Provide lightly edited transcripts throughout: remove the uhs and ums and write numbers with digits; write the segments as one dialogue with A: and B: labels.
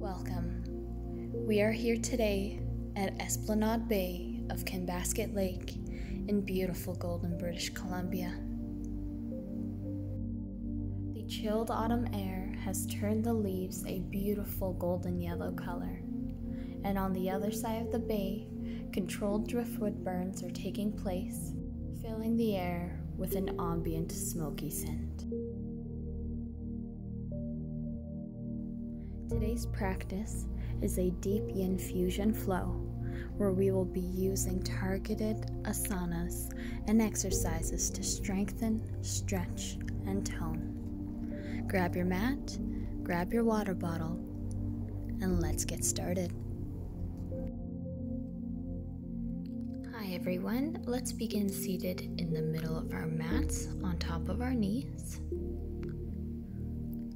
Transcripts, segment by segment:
A: Welcome. We are here today at Esplanade Bay of Kinbasket Lake in beautiful golden British Columbia. The chilled autumn air has turned the leaves a beautiful golden yellow color, and on the other side of the bay, controlled driftwood burns are taking place, filling the air with an ambient smoky scent. Today's practice is a deep yin fusion flow, where we will be using targeted asanas and exercises to strengthen, stretch, and tone. Grab your mat, grab your water bottle, and let's get started. Hi everyone, let's begin seated in the middle of our mats on top of our knees.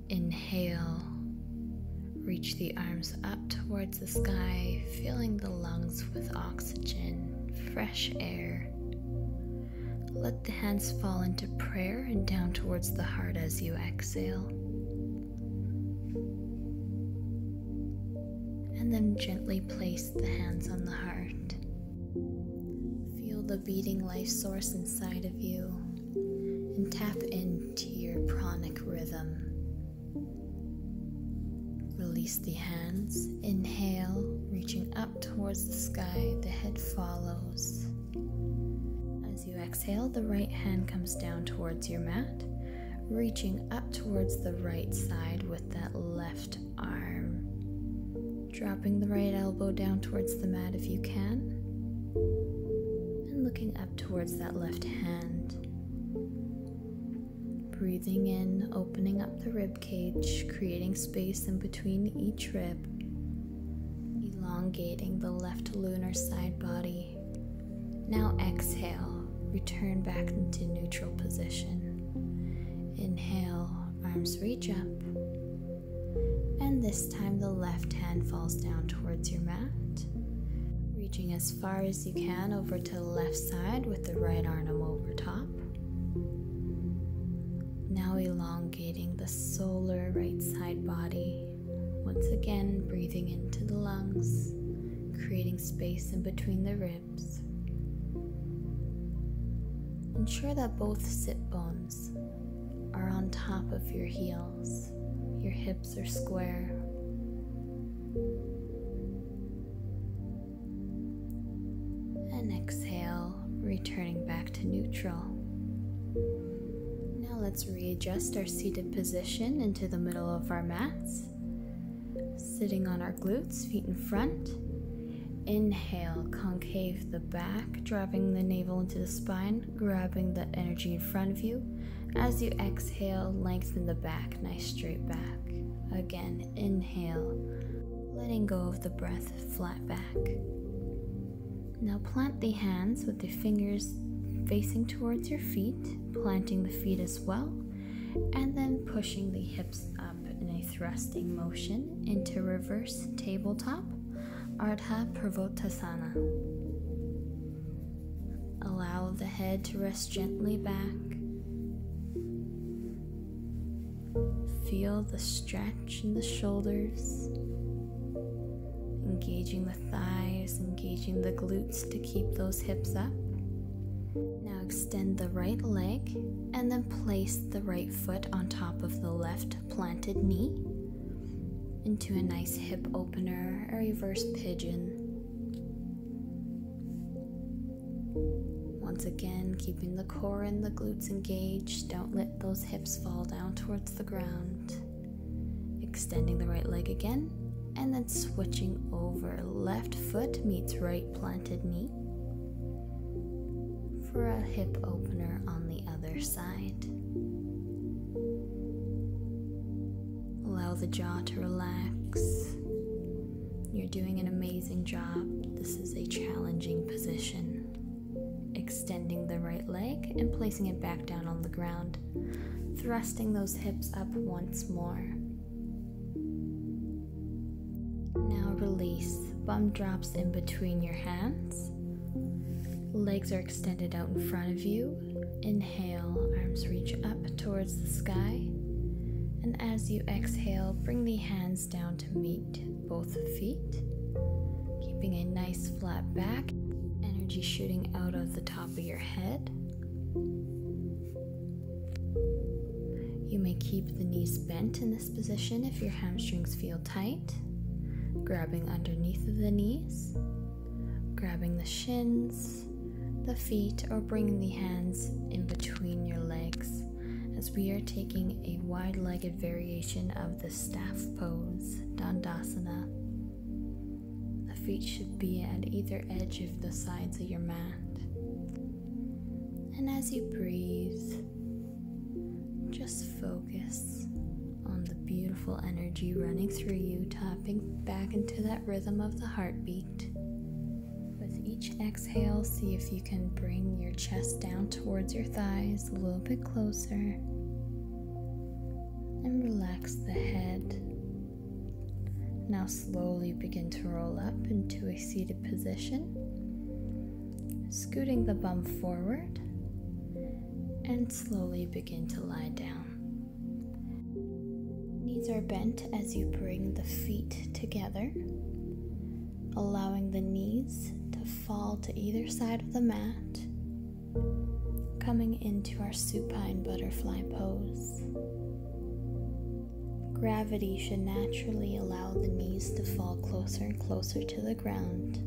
A: Inhale. Reach the arms up towards the sky, filling the lungs with oxygen, fresh air. Let the hands fall into prayer and down towards the heart as you exhale. And then gently place the hands on the heart. Feel the beating life source inside of you and tap into your pranic rhythm. Release the hands. Inhale, reaching up towards the sky, the head follows. As you exhale, the right hand comes down towards your mat, reaching up towards the right side with that left arm. Dropping the right elbow down towards the mat if you can, and looking up towards that left hand. Breathing in, opening up the rib cage, creating space in between each rib, elongating the left lunar side body. Now exhale, return back into neutral position. Inhale, arms reach up, and this time the left hand falls down towards your mat, reaching as far as you can over to the left side with the right arm over top. Now elongating the solar right side body. Once again, breathing into the lungs, creating space in between the ribs. Ensure that both sit bones are on top of your heels. Your hips are square. And exhale, returning back to neutral. Let's readjust our seated position into the middle of our mats. Sitting on our glutes, feet in front. Inhale, concave the back, driving the navel into the spine, grabbing the energy in front of you. As you exhale, lengthen the back, nice straight back. Again, inhale, letting go of the breath, flat back. Now plant the hands with the fingers facing towards your feet, planting the feet as well, and then pushing the hips up in a thrusting motion into reverse tabletop, Ardha Provotasana. Allow the head to rest gently back. Feel the stretch in the shoulders, engaging the thighs, engaging the glutes to keep those hips up. Now extend the right leg and then place the right foot on top of the left planted knee into a nice hip opener, a reverse pigeon. Once again, keeping the core and the glutes engaged. Don't let those hips fall down towards the ground. Extending the right leg again and then switching over. Left foot meets right planted knee for a hip opener on the other side. Allow the jaw to relax. You're doing an amazing job. This is a challenging position. Extending the right leg and placing it back down on the ground, thrusting those hips up once more. Now release. Bum drops in between your hands. Legs are extended out in front of you. Inhale, arms reach up towards the sky. And as you exhale, bring the hands down to meet both feet, keeping a nice flat back, energy shooting out of the top of your head. You may keep the knees bent in this position if your hamstrings feel tight, grabbing underneath of the knees, grabbing the shins, the feet, or bringing the hands in between your legs, as we are taking a wide-legged variation of the staff pose, Dandasana. The feet should be at either edge of the sides of your mat. And as you breathe, just focus on the beautiful energy running through you, tapping back into that rhythm of the heartbeat. With each exhale, see if you can bring your chest down towards your thighs a little bit closer. And relax the head. Now slowly begin to roll up into a seated position, scooting the bum forward, and slowly begin to lie down. Knees are bent as you bring the feet together, allowing the knees to fall to either side of the mat, coming into our supine butterfly pose. Gravity should naturally allow the knees to fall closer and closer to the ground.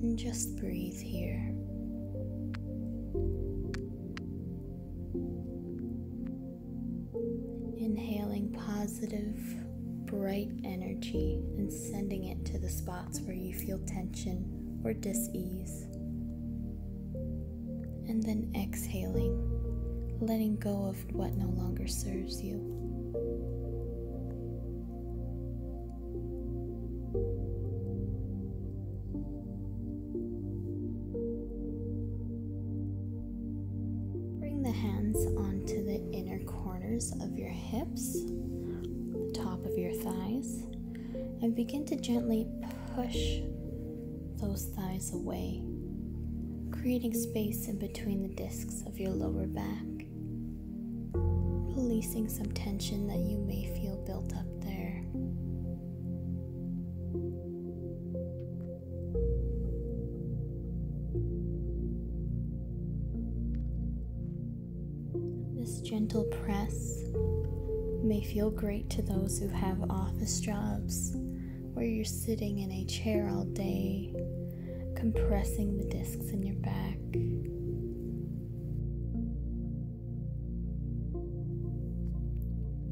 A: And just breathe here. Inhaling positive, bright energy and sending it to the spots where you feel tension or dis-ease. And then exhaling, letting go of what no longer serves you. Bring the hands onto the inner corners of your hips, the top of your thighs, and begin to gently push those thighs away, creating space in between the discs of your lower back, releasing some tension that you may feel built up there. This gentle press may feel great to those who have office jobs where you're sitting in a chair all day, compressing the discs in your back.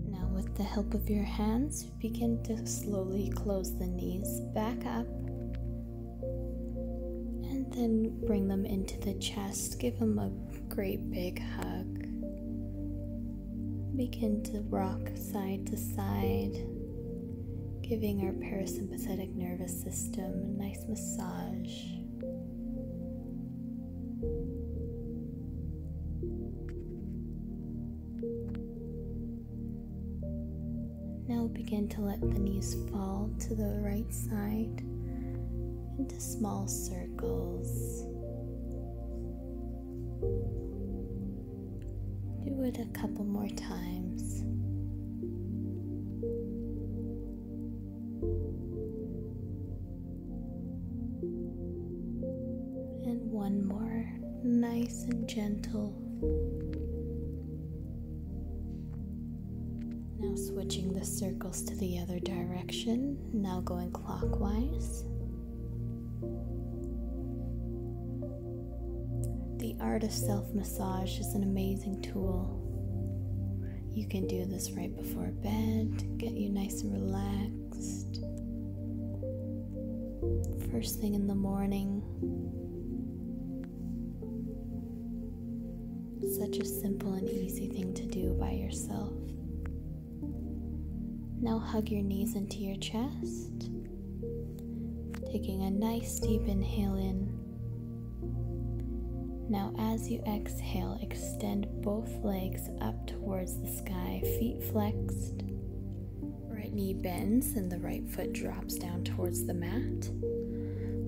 A: Now, with the help of your hands, begin to slowly close the knees back up, and then bring them into the chest. Give them a great big hug. Begin to rock side to side, giving our parasympathetic nervous system a nice massage. Now begin to let the knees fall to the right side into small circles. Do it a couple more times. And one more, nice and gentle. Now switching the circles to the other direction, now going clockwise. The art of self-massage is an amazing tool. You can do this right before bed, get you nice and relaxed. First thing in the morning. Such a simple and easy thing to do by yourself. Now hug your knees into your chest, taking a nice deep inhale in. Now as you exhale, extend both legs up towards the sky, feet flexed. Right knee bends and the right foot drops down towards the mat.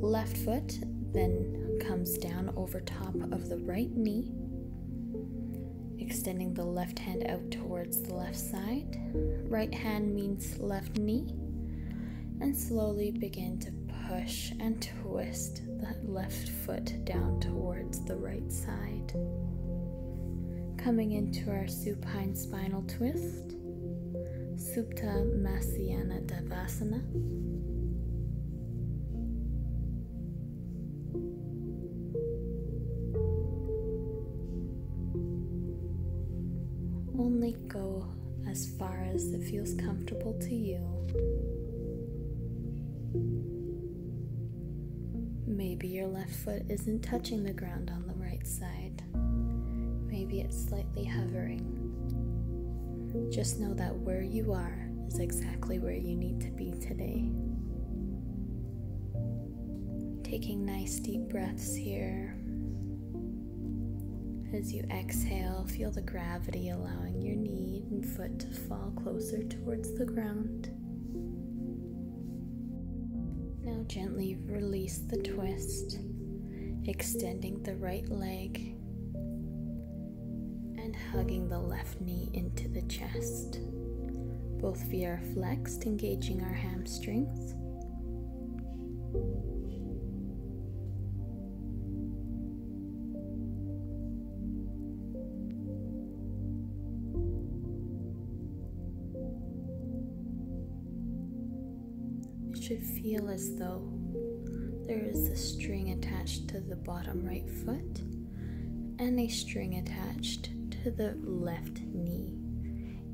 A: Left foot then comes down over top of the right knee. extending the left hand out towards the left side. Right hand means left knee. And slowly begin to push and twist the left foot down towards the right side. Coming into our supine spinal twist, Supta Masyana Devasana. Only go as far as it feels comfortable to you. Maybe your left foot isn't touching the ground on the right side. Maybe it's slightly hovering. Just know that where you are is exactly where you need to be today. Taking nice deep breaths here. As you exhale, feel the gravity allowing your knee and foot to fall closer towards the ground. Now gently release the twist, extending the right leg and hugging the left knee into the chest. Both feet are flexed, engaging our hamstrings. Should feel as though there is a string attached to the bottom right foot and a string attached to the left knee,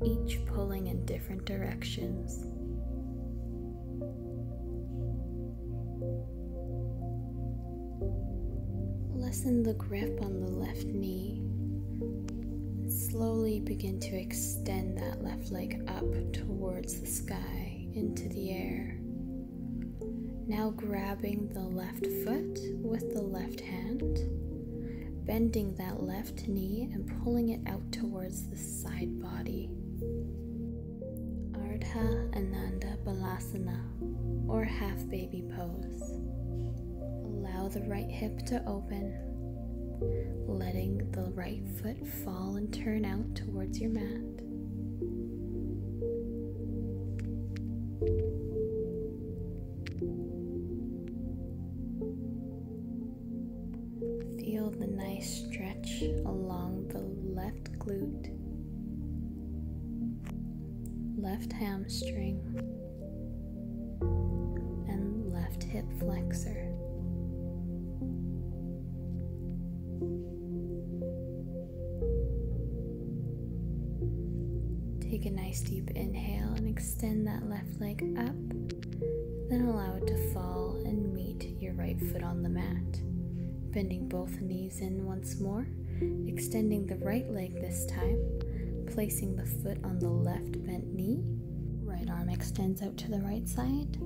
A: each pulling in different directions. Lessen the grip on the left knee. Slowly begin to extend that left leg up towards the sky, into the air. Now grabbing the left foot with the left hand, bending that left knee and pulling it out towards the side body. Ardha Ananda Balasana, or half baby pose. Allow the right hip to open, letting the right foot fall and turn out towards your mat. Feel the nice stretch along the left glute, left hamstring, and left hip flexor. Take a nice deep inhale and extend that left leg up, then allow it to fall and meet your right foot on the mat. Bending both knees in once more, extending the right leg this time, placing the foot on the left bent knee. Right arm extends out to the right side,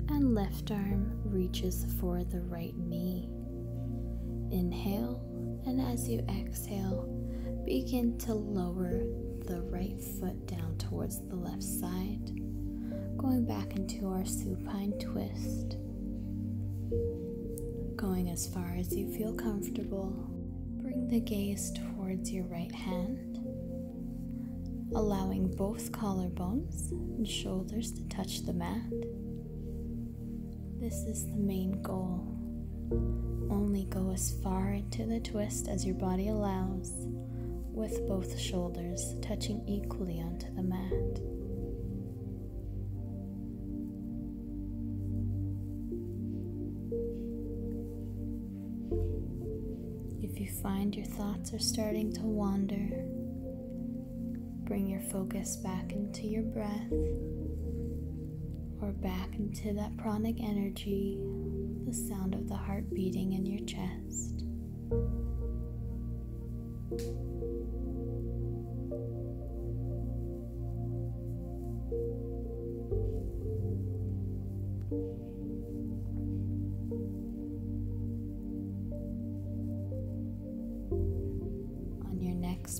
A: and left arm reaches for the right knee. Inhale, and as you exhale, begin to lower the right foot down towards the left side, going back into our supine twist. Going as far as you feel comfortable, bring the gaze towards your right hand, allowing both collarbones and shoulders to touch the mat. This is the main goal. Only go as far into the twist as your body allows, with both shoulders touching equally onto the mat. If you find your thoughts are starting to wander, bring your focus back into your breath or back into that pranic energy, the sound of the heart beating in your chest.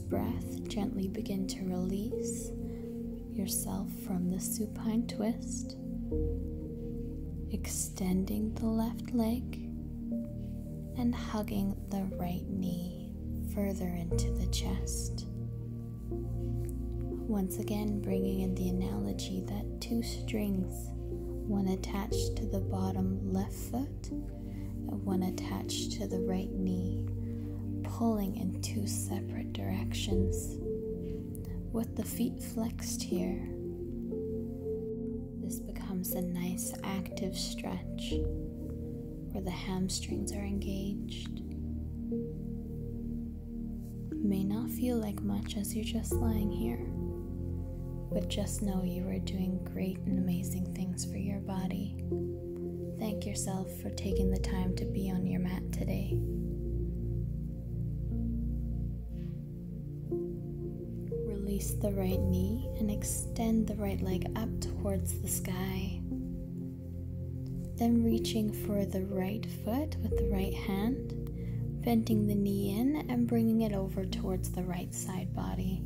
A: Breath, gently begin to release yourself from the supine twist, extending the left leg and hugging the right knee further into the chest. Once again, bringing in the analogy that two strings, one attached to the bottom left foot and one attached to the right knee, pulling in two separate directions. With the feet flexed here, this becomes a nice active stretch where the hamstrings are engaged. May not feel like much as you're just lying here, but just know you are doing great and amazing things for your body. Thank yourself for taking the time to be on your mat today. Release the right knee and extend the right leg up towards the sky. Then reaching for the right foot with the right hand, bending the knee in and bringing it over towards the right side body.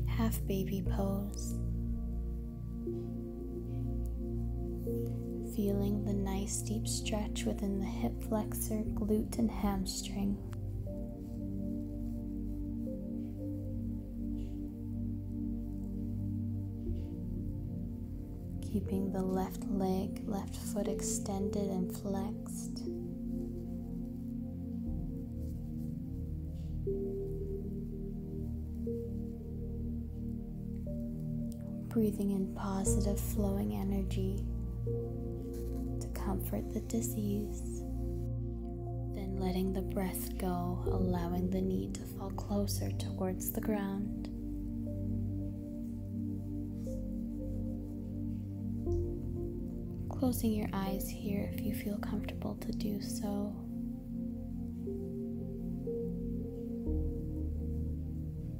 A: Half baby pose. Feeling the nice deep stretch within the hip flexor, glute, and hamstring. Keeping the left leg, left foot extended and flexed. Breathing in positive flowing energy to comfort the disease. Then letting the breath go, allowing the knee to fall closer towards the ground. Closing your eyes here if you feel comfortable to do so.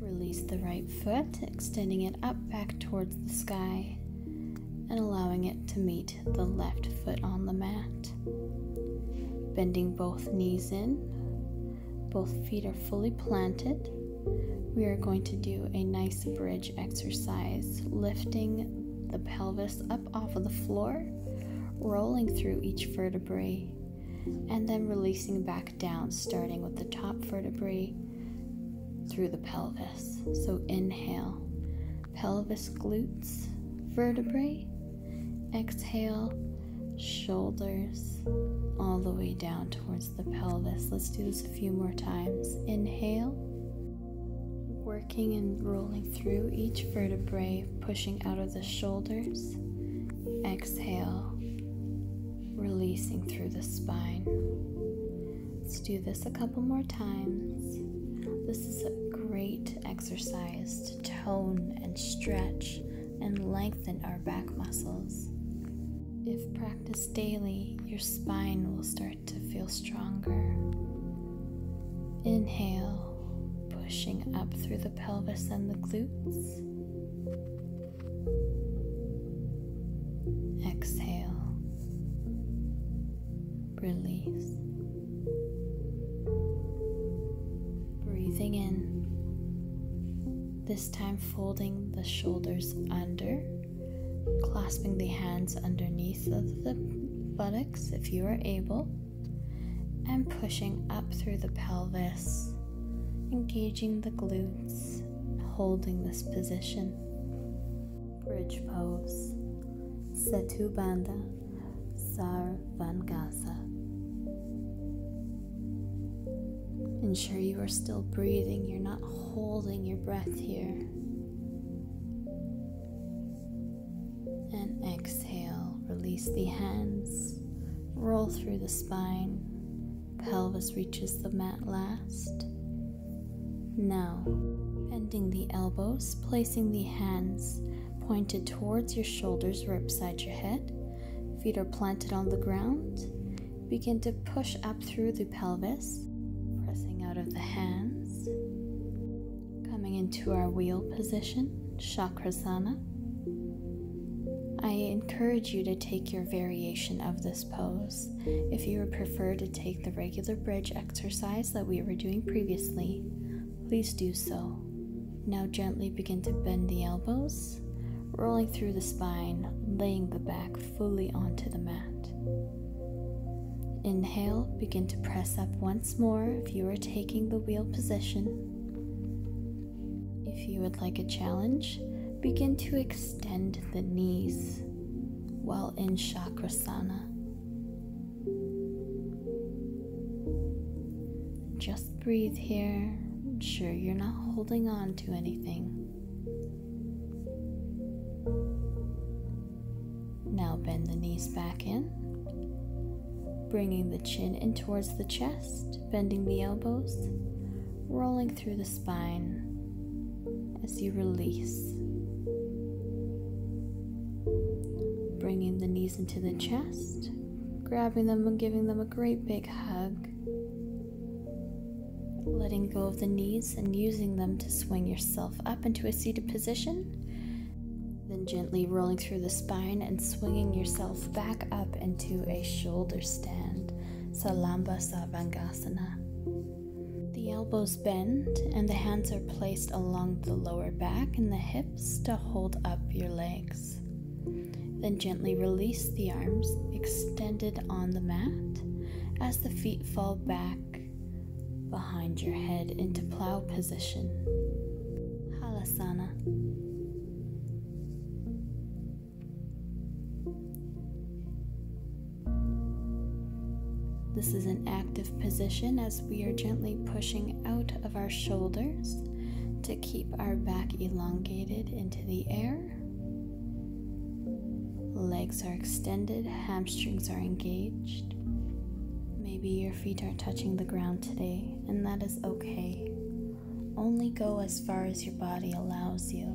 A: Release the right foot, extending it up back towards the sky and allowing it to meet the left foot on the mat. Bending both knees in, both feet are fully planted. We are going to do a nice bridge exercise, lifting the pelvis up off of the floor, rolling through each vertebrae, and then releasing back down, starting with the top vertebrae through the pelvis. So inhale, pelvis, glutes, vertebrae. Exhale, shoulders, all the way down towards the pelvis. Let's do this a few more times. Inhale, working and rolling through each vertebrae, pushing out of the shoulders. Exhale, releasing through the spine. Let's do this a couple more times. This is a great exercise to tone and stretch and lengthen our back muscles. If practiced daily, your spine will start to feel stronger. Inhale, pushing up through the pelvis and the glutes. Exhale, release. Breathing in, this time folding the shoulders under, clasping the hands underneath of the buttocks if you are able, and pushing up through the pelvis, engaging the glutes, holding this position. Bridge pose, Setu Bandha Sarvangasa. Ensure you are still breathing, you're not holding your breath here. And exhale, release the hands, roll through the spine, pelvis reaches the mat last. Now, bending the elbows, placing the hands pointed towards your shoulders or beside your head. Feet are planted on the ground. Begin to push up through the pelvis, pressing out of the hands. Coming into our wheel position, Chakrasana. I encourage you to take your variation of this pose. If you would prefer to take the regular bridge exercise that we were doing previously, please do so. Now gently begin to bend the elbows, rolling through the spine, laying the back fully onto the mat. Inhale, begin to press up once more if you are taking the wheel position. If you would like a challenge, begin to extend the knees while in Chakrasana. Just breathe here. Ensure you're not holding on to anything. Now bend the knees back in, bringing the chin in towards the chest, bending the elbows, rolling through the spine as you release. Bringing the knees into the chest, grabbing them and giving them a great big hug. Letting go of the knees and using them to swing yourself up into a seated position. Then gently rolling through the spine and swinging yourself back up into a shoulder stand, Banasana. The elbows bend and the hands are placed along the lower back and the hips to hold up your legs. Then gently release the arms extended on the mat as the feet fall back behind your head into plow position, Halasana. This is an active position as we are gently pushing out of our shoulders to keep our back elongated into the air. Legs are extended, hamstrings are engaged. Maybe your feet are touching the ground today, and that is okay. Only go as far as your body allows you.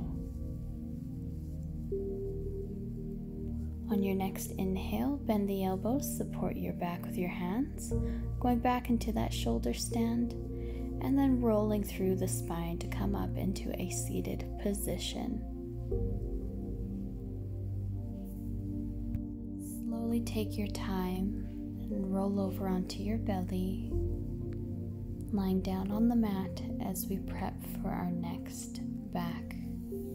A: On your next inhale, bend the elbows, support your back with your hands, going back into that shoulder stand, and then rolling through the spine to come up into a seated position. Slowly take your time and roll over onto your belly, lying down on the mat as we prep for our next back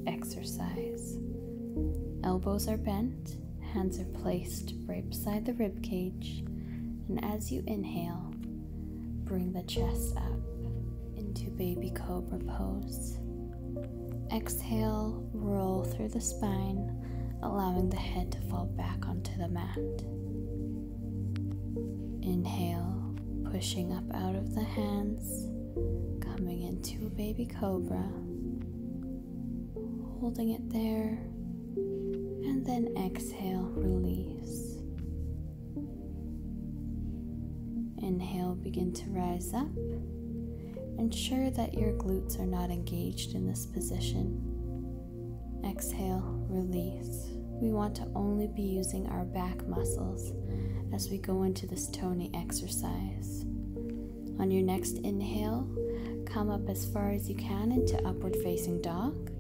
A: exercise. Elbows are bent, hands are placed right beside the rib cage, and as you inhale, bring the chest up into baby cobra pose. Exhale, roll through the spine, allowing the head to fall back onto the mat. Inhale, pushing up out of the hands, coming into a baby cobra, holding it there, and then exhale, release. Inhale, begin to rise up. Ensure that your glutes are not engaged in this position. Exhale, release. We want to only be using our back muscles as we go into this toning exercise. On your next inhale, come up as far as you can into upward facing dog.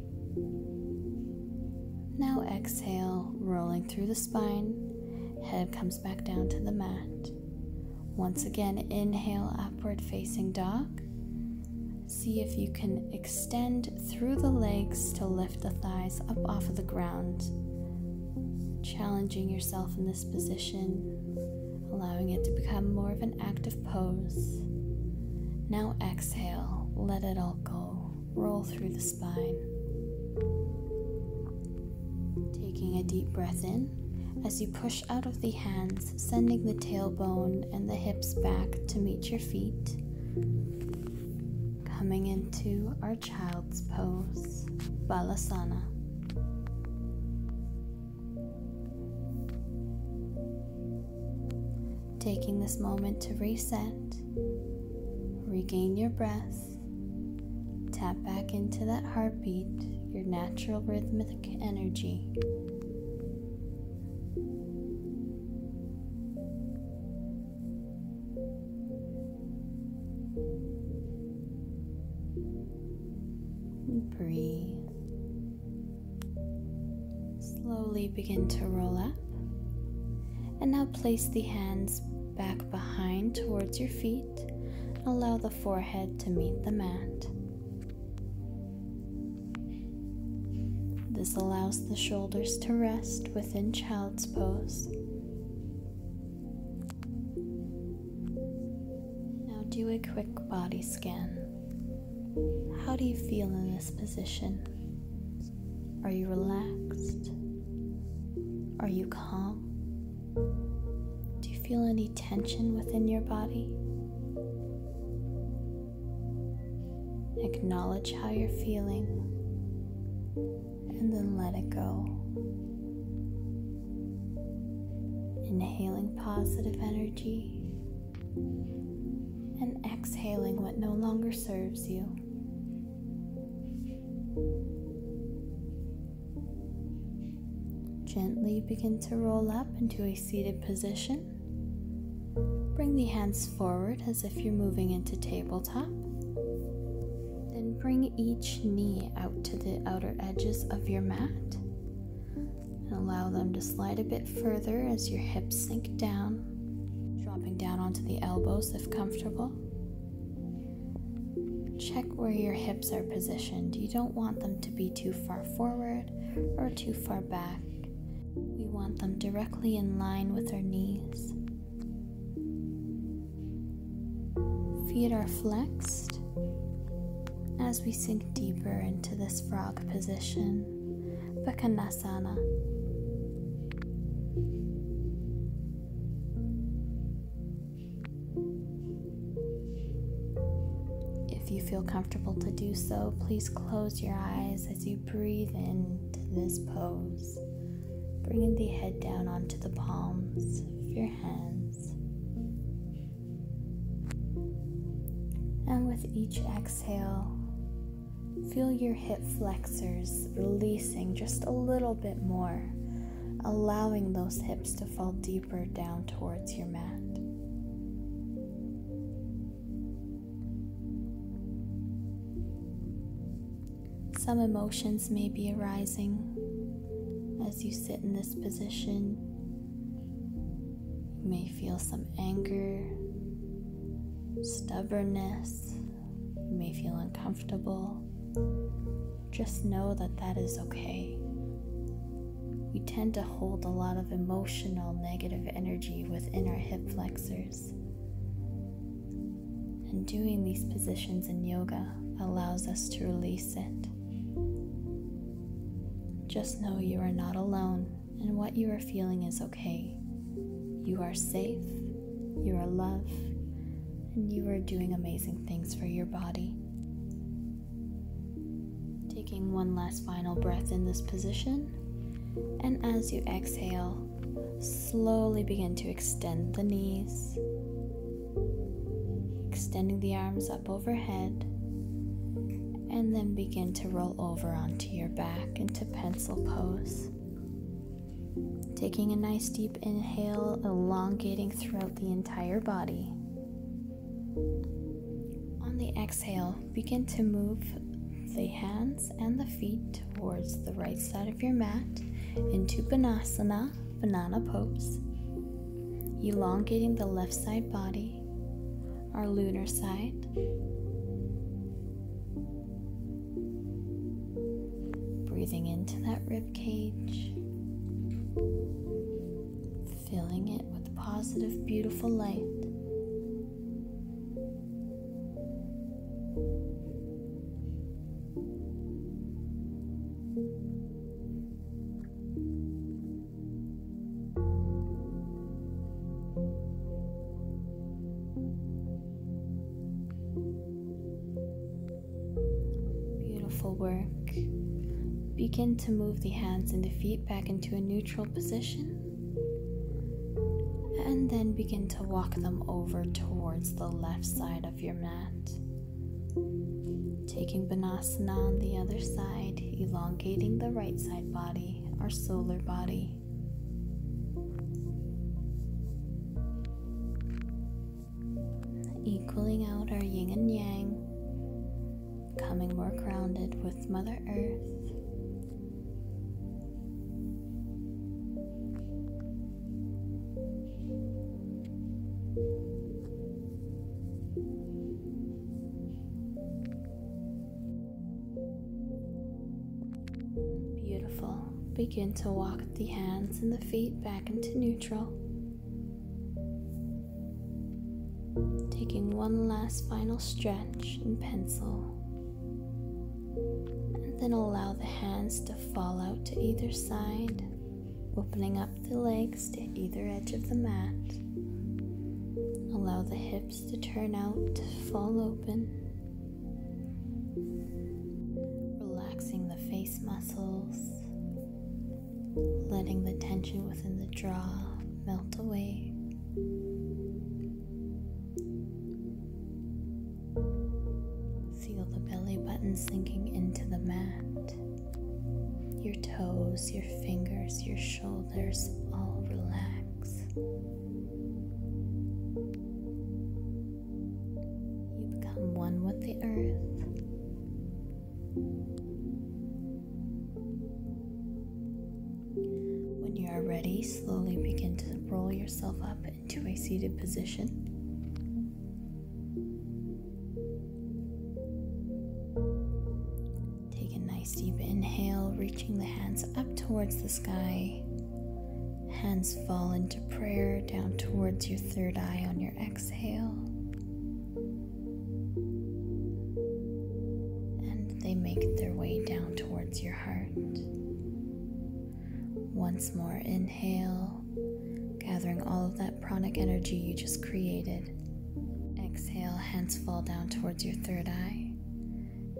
A: Now exhale, rolling through the spine, head comes back down to the mat. Once again, inhale, upward facing dog. See if you can extend through the legs to lift the thighs up off of the ground. Challenging yourself in this position, allowing it to become more of an active pose. Now exhale, let it all go. Roll through the spine. Taking a deep breath in as you push out of the hands, sending the tailbone and the hips back to meet your feet. Coming into our child's pose, Balasana. Taking this moment to reset, regain your breath, tap back into that heartbeat, your natural rhythmic energy. Breathe. Slowly begin to roll up. And now place the hands back behind towards your feet. Allow the forehead to meet the mat. This allows the shoulders to rest within child's pose. do a quick body scan. How do you feel in this position? Are you relaxed? Are you calm? Do you feel any tension within your body? Acknowledge how you're feeling and then let it go. Inhaling positive energy and exhaling what no longer serves you. Gently begin to roll up into a seated position. Bring the hands forward as if you're moving into tabletop. Then bring each knee out to the outer edges of your mat. And allow them to slide a bit further as your hips sink down, dropping down onto the elbows if comfortable. Check where your hips are positioned. You don't want them to be too far forward or too far back. We want them directly in line with our knees. Feet are flexed as we sink deeper into this frog position, Bakanasana. If you feel comfortable to do so, please close your eyes as you breathe into this pose, bringing the head down onto the palms of your hands. And with each exhale, feel your hip flexors releasing just a little bit more, allowing those hips to fall deeper down towards your mat. Some emotions may be arising as you sit in this position. You may feel some anger, stubbornness. You may feel uncomfortable. Just know that that is okay. We tend to hold a lot of emotional negative energy within our hip flexors. And doing these positions in yoga allows us to release it. Just know you are not alone, and what you are feeling is okay. You are safe, you are loved, and you are doing amazing things for your body. Taking one last final breath in this position, and as you exhale, slowly begin to extend the knees, extending the arms up overhead, and then begin to roll over onto your back into pencil pose. Taking a nice deep inhale, elongating throughout the entire body. On the exhale, begin to move the hands and the feet towards the right side of your mat into Banasana, banana pose. Elongating the left side body, our lunar side. Breathing into that rib cage, filling it with positive, beautiful light. Beautiful work. Begin to move the hands and the feet back into a neutral position, and then begin to walk them over towards the left side of your mat. Taking Banasana on the other side, elongating the right side body, our solar body. Equaling out our yin and yang, becoming more grounded with Mother Earth. Beautiful. Begin to walk the hands and the feet back into neutral. Taking one last final stretch and pencil. And then allow the hands to fall out to either side, opening up the legs to either edge of the mat. Allow the hips to turn out to fall open. Relaxing the face muscles, letting the tension within the jaw melt away. Feel the belly button sinking into the mat. Your toes, your fingers, your shoulders all relax. You become one with the earth. When you are ready, slowly begin to roll yourself up into a seated position. Take a nice deep inhale, reaching the hands up towards the sky. Hands fall into prayer down towards your third eye on your exhale. And they make their way down towards your heart. Once more, inhale, gathering all of that pranic energy you just created. Exhale, hands fall down towards your third eye.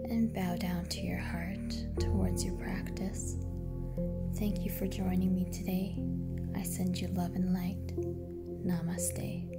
A: And bow down to your heart, towards your practice. Thank you for joining me today. I send you love and light. Namaste.